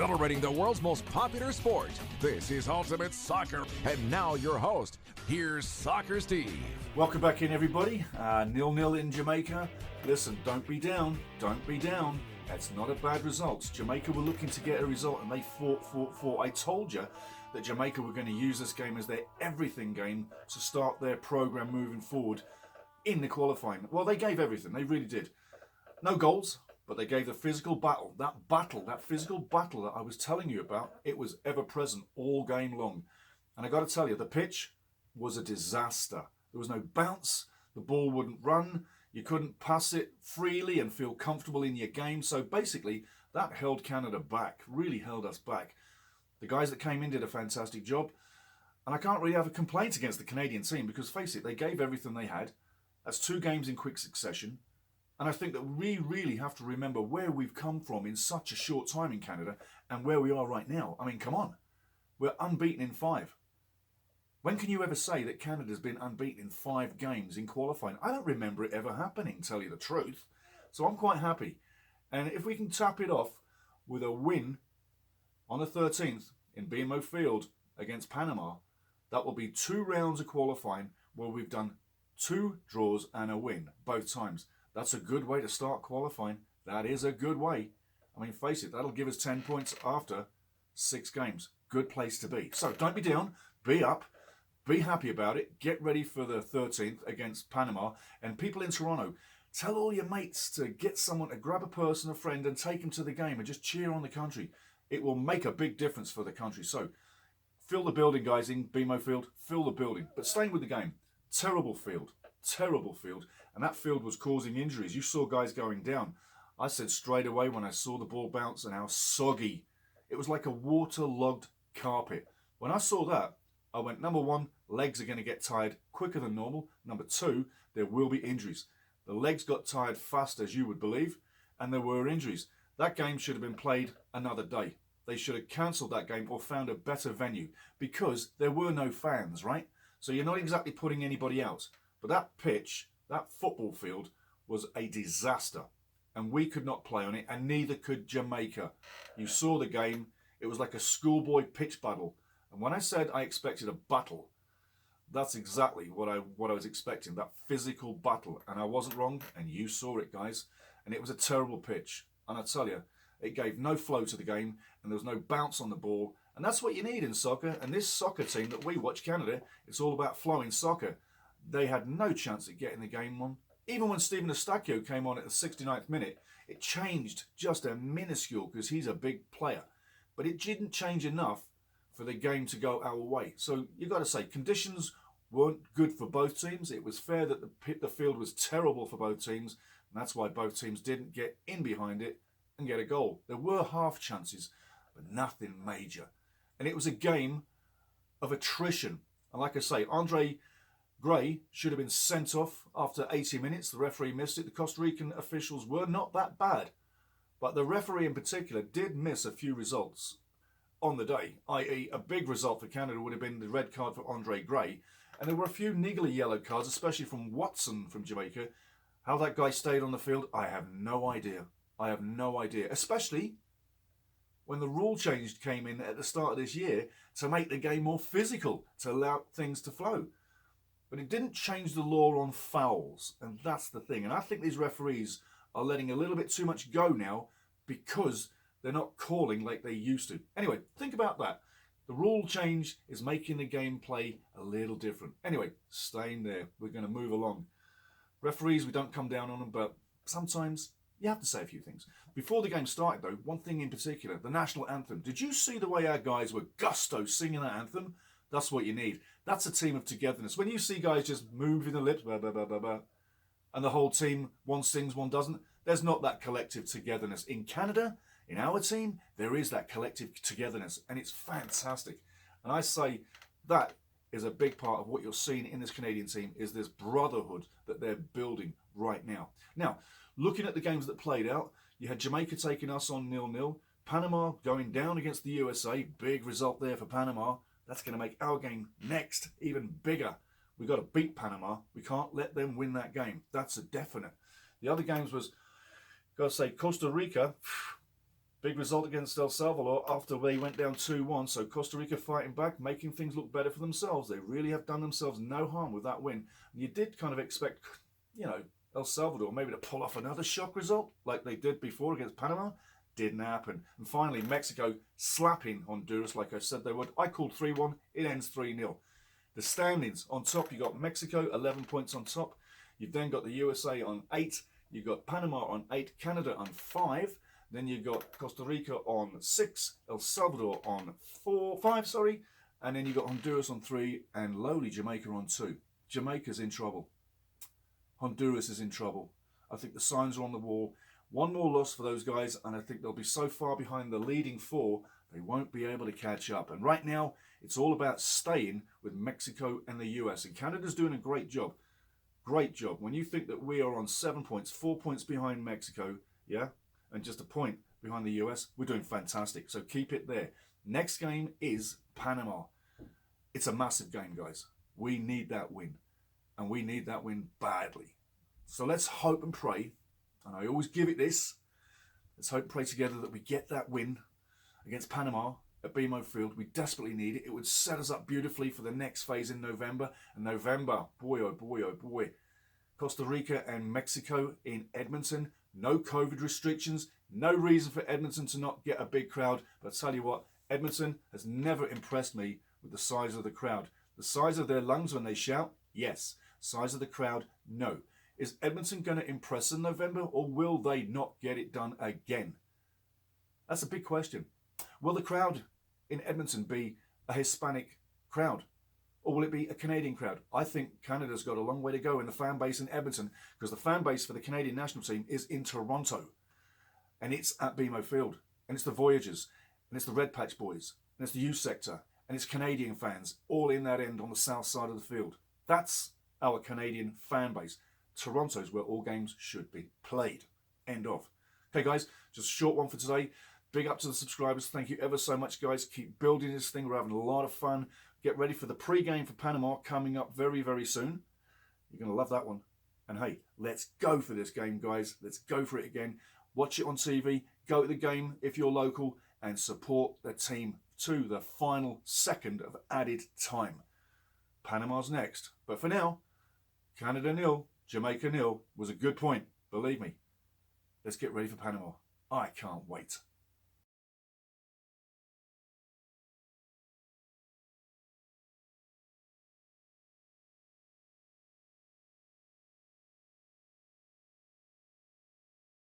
celebrating the world's most popular sport. This is Ultimate Soccer. And now your host, here's Soccer Steve. Welcome back in, everybody. 0-0 in Jamaica. Listen, don't be down. Don't be down. That's not a bad result. Jamaica were looking to get a result and they fought. I told you that Jamaica were going to use this game as their everything game to start their program moving forward in the qualifying. Well, they gave everything. They really did. No goals, but they gave the physical battle. That physical battle that I was telling you about, it was ever present all game long. And I got to tell you, the pitch was a disaster. There was no bounce. The ball wouldn't run. You couldn't pass it freely and feel comfortable in your game. So basically, that held Canada back, really held us back. The guys that came in did a fantastic job. And I can't really have a complaint against the Canadian team because, face it, they gave everything they had. That's 2 games in quick succession. And I think that we really have to remember where we've come from in such a short time in Canada and where we are right now. I mean, come on. We're unbeaten in 5. When can you ever say that Canada's been unbeaten in 5 games in qualifying? I don't remember it ever happening, tell you the truth. So I'm quite happy. And if we can tap it off with a win on the 13th in BMO Field against Panama, that will be 2 rounds of qualifying where we've done 2 draws and a win both times. That's a good way to start qualifying. That is a good way. I mean, face it, that'll give us 10 points after 6 games. Good place to be. So don't be down, be up. Be happy about it. Get ready for the 13th against Panama. And people in Toronto, tell all your mates to get someone to grab a person, a friend, and take them to the game and just cheer on the country. It will make a big difference for the country. So fill the building, guys, in BMO Field. Fill the building. But staying with the game, terrible field. And that field was causing injuries. You saw guys going down. I said straight away when I saw the ball bounce and how soggy. It was like a waterlogged carpet. When I saw that, I went, number 1, legs are going to get tired quicker than normal. Number 2, there will be injuries. The legs got tired fast, as you would believe, and there were injuries. That game should have been played another day. They should have cancelled that game or found a better venue because there were no fans, right? So you're not exactly putting anybody out. But that pitch, that football field, was a disaster. And we could not play on it, and neither could Jamaica. You saw the game. It was like a schoolboy pitch battle. And when I said I expected a battle, that's exactly what I was expecting, that physical battle. And I wasn't wrong, and you saw it, guys. And it was a terrible pitch. And I tell you, it gave no flow to the game, and there was no bounce on the ball. And that's what you need in soccer. And this soccer team that we watch, Canada, it's all about flowing soccer. They had no chance at getting the game on. Even when Stephen Eustáquio came on at the 69th minute, it changed just a minuscule because he's a big player. But it didn't change enough for the game to go our way. So you got to say, conditions weren't good for both teams. It was fair that the field was terrible for both teams, and that's why both teams didn't get in behind it and get a goal. There were half chances, but nothing major. And it was a game of attrition. And like I say, Andre Gray should have been sent off after 80 minutes. The referee missed it. The Costa Rican officials were not that bad. But the referee in particular did miss a few results on the day, i.e. a big result for Canada would have been the red card for Andre Gray. And there were a few niggly yellow cards, especially from Watson from Jamaica. How that guy stayed on the field, I have no idea. Especially when the rule change came in at the start of this year to make the game more physical, to allow things to flow. But it didn't change the law on fouls, and that's the thing. And I think these referees are letting a little bit too much go now because they're not calling like they used to. Anyway, think about that. The rule change is making the gameplay a little different. Anyway, staying there. We're going to move along. Referees, we don't come down on them, but sometimes you have to say a few things. Before the game started, though, one thing in particular, the national anthem. Did you see the way our guys were gusto singing that anthem? That's what you need. That's a team of togetherness. When you see guys just moving the lips, blah, blah, blah, blah, blah, and the whole team, one sings, one doesn't, there's not that collective togetherness. In Canada, in our team, there is that collective togetherness, and it's fantastic. And I say that is a big part of what you're seeing in this Canadian team, is this brotherhood that they're building right now. Now, looking at the games that played out, you had Jamaica taking us on 0-0, Panama going down against the USA, big result there for Panama. That's going to make our game next even bigger. We've got to beat Panama. We can't let them win that game. That's a definite. The other games was, got to say, Costa Rica, Big result against El Salvador after they went down 2-1. So Costa Rica fighting back, making things look better for themselves. They really have done themselves no harm with that win. And you did kind of expect, El Salvador maybe to pull off another shock result like they did before against Panama. Didn't happen. And finally, Mexico slapping Honduras like I said they would. I called 3-1. It ends 3-0. The standings on top, you got Mexico, 11 points on top. You've then got the USA on 8. You've got Panama on 8. Canada on 5. Then you've got Costa Rica on 6. El Salvador on 5, and then you've got Honduras on 3. And lowly Jamaica on 2. Jamaica's in trouble. Honduras is in trouble. I think the signs are on the wall. One more loss for those guys, and I think they'll be so far behind the leading 4, they won't be able to catch up. And right now, it's all about staying with Mexico and the US. And Canada's doing a great job. Great job. When you think that we are on 7 points, 4 points behind Mexico, yeah, and just a point behind the US, we're doing fantastic. So keep it there. Next game is Panama. It's a massive game, guys. We need that win. And we need that win badly. So let's hope and pray, and I always give it this, let's hope and pray together that we get that win against Panama at BMO Field. We desperately need it. It would set us up beautifully for the next phase in November. And November, boy, oh boy, oh boy. Costa Rica and Mexico in Edmonton. No COVID restrictions. No reason for Edmonton to not get a big crowd. But I tell you what, Edmonton has never impressed me with the size of the crowd. The size of their lungs when they shout, yes. Size of the crowd, no. Is Edmonton going to impress in November, or will they not get it done again? That's a big question. Will the crowd in Edmonton be a Hispanic crowd, or will it be a Canadian crowd? I think Canada's got a long way to go in the fan base in Edmonton, because the fan base for the Canadian national team is in Toronto, and it's at BMO Field, and it's the Voyagers, and it's the Red Patch Boys, and it's the youth sector, and it's Canadian fans, all in that end on the south side of the field. That's our Canadian fan base. Toronto's where all games should be played. End of. Okay, guys, just a short one for today. Big up to the subscribers. Thank you ever so much, guys. Keep building this thing. We're having a lot of fun. Get ready for the pre-game for Panama coming up very, very soon. You're going to love that one. And hey, let's go for this game, guys. Let's go for it again. Watch it on TV. Go to the game if you're local and support the team to the final second of added time. Panama's next. But for now, Canada 0, Jamaica 0 was a good point. Believe me. Let's get ready for Panama. I can't wait.